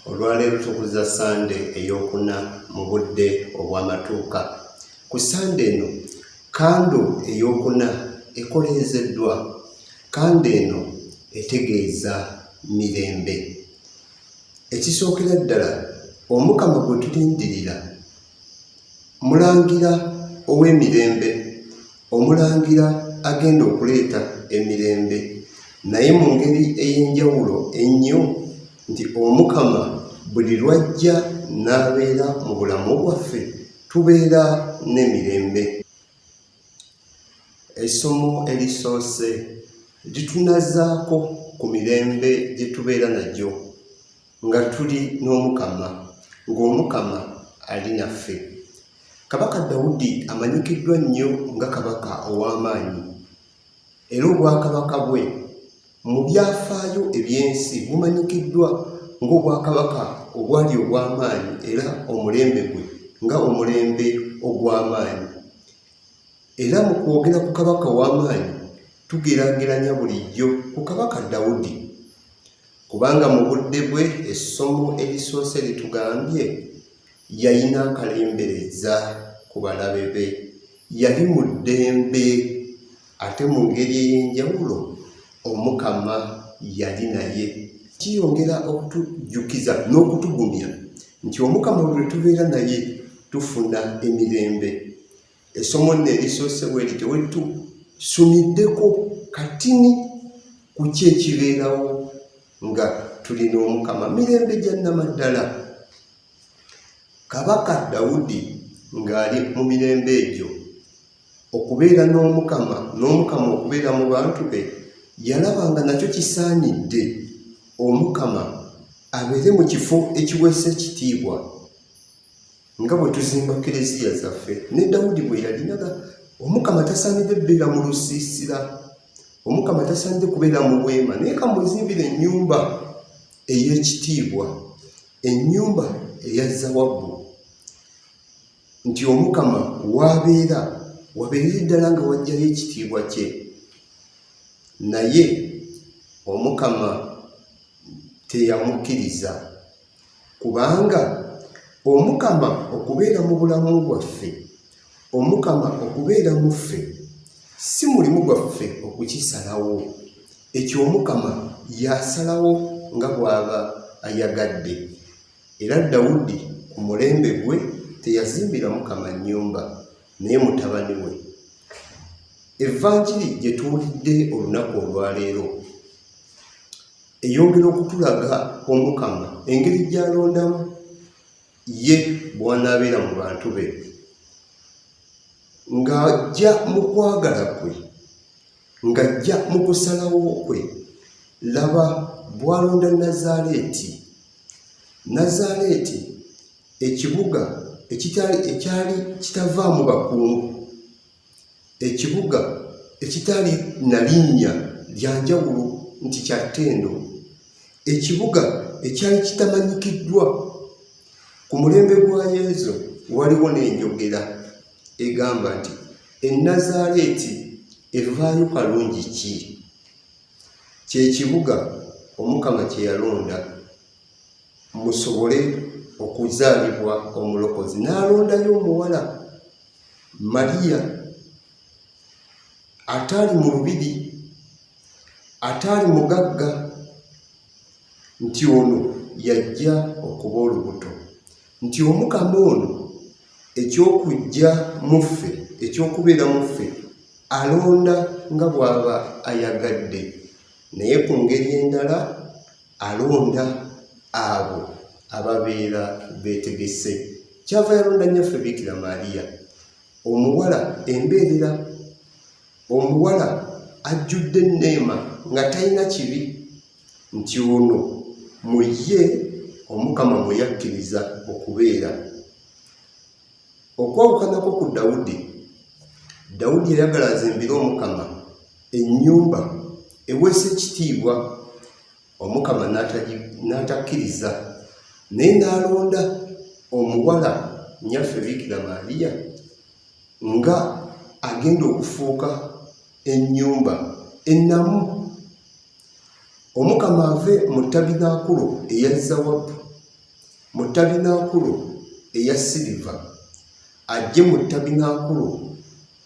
Olwaleero tukuza Sande eyokuna mu budde obw'amatuuka. Ku Sande eno kando eyokuna ekoleezeddwa. Kando eno etegeeza mirembe. Ekisookera ddala Omukama gwe tulindirira mulangira ow'emirembe, omulangira agenda okuleeta emirembe, naye mu ngeri ey'enjawulo ennyo nti Omukama buli lwajja n'abeera mu bulamu bwaffe tubeera n'emirembe. Essomo erisoose litunazaako ku mirembe gye tubeera nagyo nga tuli n'Omukama, ng'Omukama ali naffe. Kabaka Dawudi amanyikiddwa nnyo nga kabaka ow'amaanyi, era obwakabaka bwe mu byafaayo eby'ensi bumanyikiddwa ng'obwakabaka obwali obw'amaanyi era omulembe gwe nga omulembe ogw'amaanyi. Era mu kwogera ku kabaka ow'amaanyi tugeraageranya bulijjo ku kabaka Dawudi, kubanga mu budde bwe essomo erisoose litugambye yalina akalembereza ku balabe be, yali mu ddembe, ate mu ngeri ey'enjawulo Omukama yali naye. Kiyongera okutujjukiza n'okutugumya nti Omukama bwe tubeera naye tufuna emirembe. Essomo nno erisoose bwe lityo we tusumiddeko katini ku ki ekibeerawo nga tuli n'Omukama, mirembe gya nnamaddala. Kabaka Dawudi ng'ali mu mirembe egyo okubeera n'Omukama, n'Omukama okubeera mu bantu be, yalaba nga nakyo kisaanidde Omukama abeere mu kifo ekiweesa ekitiibwa nga bwe tuzimba Kereziya zaffe. Ne Dawudi bwe yalinaga Omukama tasaanidde kubeera mu lusiisira, Omukama tasaanidde kubeera mu bwema, naye kamuzimbire ennyumba ey'ekitiibwa, ennyumba eya zawabbu, nti Omukama w'abeera wabeerere ddala nga wajjayo ekitiibwa kye. Naye Omukama teyamukkiriza, kubanga Omukama okubeera mu bulamu bwaffe, Omukama okubeera mu ffe, si mulimu gwaffe okukisalawo. Ekyo Omukama yasalawo nga bw'aba ayagadde. Era Dawudi ku mulembe gwe teyazimbira Mukama nnyumba, naye mutabani we. Evvanjiri gye tuwulidde olunaku olwaleero eyongera okutulaga Omukama engeri gy'alondamu ye bw'anaabeera mu bantu be, ng'ajja mu kwagala kwe, ng'ajja mu kusalawo kwe. Laba bw'alonda Nazaaleeti. Nazaaleeti ekibuga ekyali kitavaamu bakungu, ekibuga ekitali na linnya lya njawulo nti kya ttendo, ekibuga ekyali kitamanyikiddwa. Ku mulembe gwa Yesu waliwo n'enjogera egamba nti Nazaaleeti evaayo kalungi ki? Kye kibuga Omukama kye yalonda musobole okuzaalibwa omulokozi. N'alondayo omuwala Maliya ataali mu lubiri, ataali mugagga, nti ono yajja okuba olubuto, nti Omukama ono ekyokujja mu ffe, ekyokubeera mu ffe alonda nga bw'aba ayagadde, naye ku ngeri endala alonda abo ababeera beetegese. Kyava yalonda nnyaffe Bikira Maaliya, omuwala embeerera, omuwala ajjudde enneema nga talina kibi, nti ono mu ye Omukama mwe yakkiriza okubeera. Okwawukanako ku Dawudi, Dawudi yayagala azimbire Omukama ennyumba eweesa ekitiibwa, Omukama n'atakkiriza, naye n'alonda omuwala nnyaffe Bikira Maaliya nga agenda okufuuka ennyumba ennamu. Omukama ave mu ttabinaakulo eya zaabu, mu ttabinaakulo eya siliva, ajje mu ttabinaakulo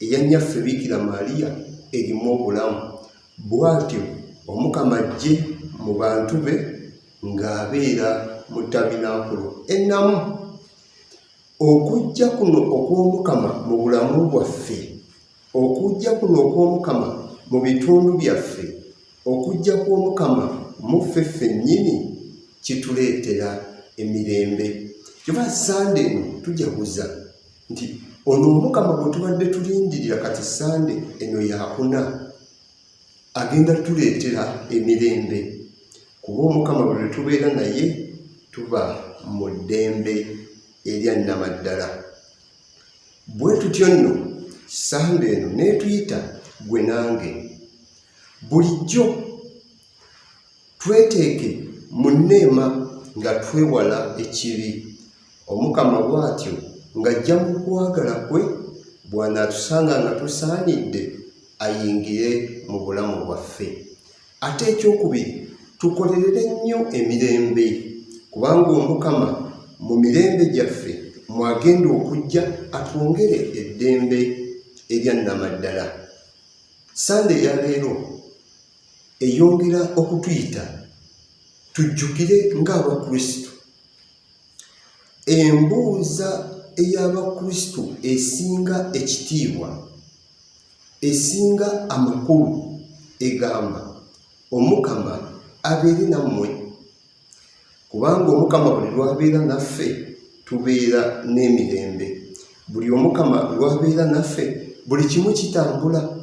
eya nnyaffe Bikira Maaliya erimu obulamu. Bw'atyo Omukama ajje mu bantu be ng'abeera mu ttabinaakulo ennamu. Okujja kuno okw'Omukama mu bulamu bwaffe, okujja kuno okw'Omukama mu bitundu byaffe, okujja kw'Omukama mu ffe ffennyini kituleetera emirembe. Kyova Sande eno tujaguza nti ono Omukama bwe tubadde tulindirira kati Sande eno yakuna, agenda tuleetera emirembe, kuba Omukama bwe tubeera naye tuba mu ddembe erya nnamaddala. Bwe tutyo nno Sande eno neetuyita gwe nange, bulijjo tweteeke mu nneema nga twewala ekibi. Omukama bw'atyo ng'ajja mu kwagala kwe bw'anaatusanga nga tusaanidde ayingire mu bulamu bwaffe. Ate ekyokubiri, tukolerere nnyo emirembe, kubanga Omukama mu mirembe gyaffe mwagenda okujja atwongere eddembe erya nnamaddala. Sande ya leero eyongera okutuyita tujjukire ng'Abakristo. Embuuza ey'Abakristo esinga ekitiibwa, esinga amakulu egamba Omukama abeere nammwe, kubanga Omukama buli lw'abeera naffe tubeera n'emirembe. Buli Omukama lw'abeera naffe buli kimu kitambula.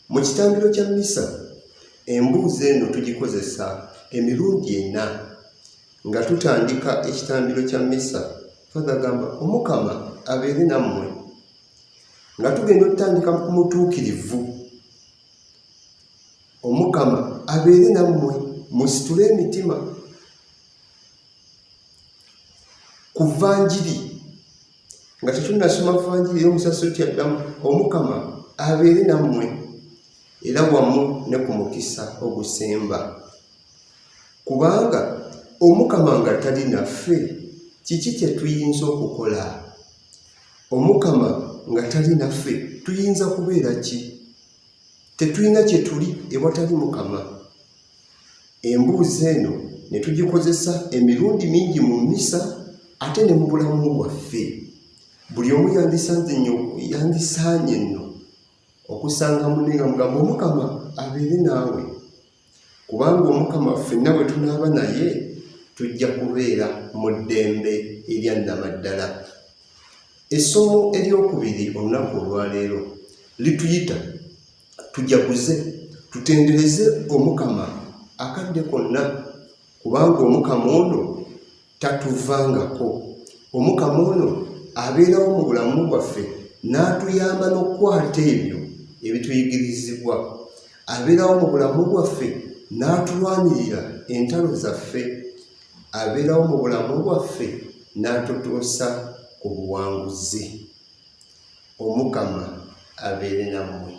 Mu kitambiro kya mmisa embuuzi eno tugikozesa emirundi 4 nga tutandika ekitambiro kya mmisa. Father gamba Omukama abeere nammwe, nga tugenda otutandika ku mutuukirivu. Omukama abeere nammwe, musitule emitima. Ku vanjiri nga tetunnasoma vanjiri ey'omusasiro kyaddamu, Omukama abeere nammwe, era wamu ne ku mukisa ogusemba. Kubanga Omukama nga tali naffe, kiki kye tuyinza okukola? Omukama nga tali naffe tuyinza kubeera ki? Tetulina kye tuli ewatali Mukama. Embuuzi eno ne tugikozesa emirundi mingi mu mmisa ate ne mu bulamu bwaffe. Buli omu yandisaanye nno okusanga munne nga mugamba Omukama abeere naawe, kubanga Omukama ffenna bwe tunaaba naye tujja kubeera mu ddembe erya nnamaddala. Essomo eryokubiri olunaku olwaleero lituyita tujaguze, tutendereze Omukama akadde konna, kubanga Omukama ono tatuvangako. Omukama ono abeerawo mu bulamu bwaffe n'atuyamba n'okukwata ebyo ebituyigirizibwa. Abeerawo mu bulamu bwaffe n'atulwanirira entalo zaffe. Abeerawo mu bulamu bwaffe n'atutuusa ku buwanguzi. Omukama abeere nammwe.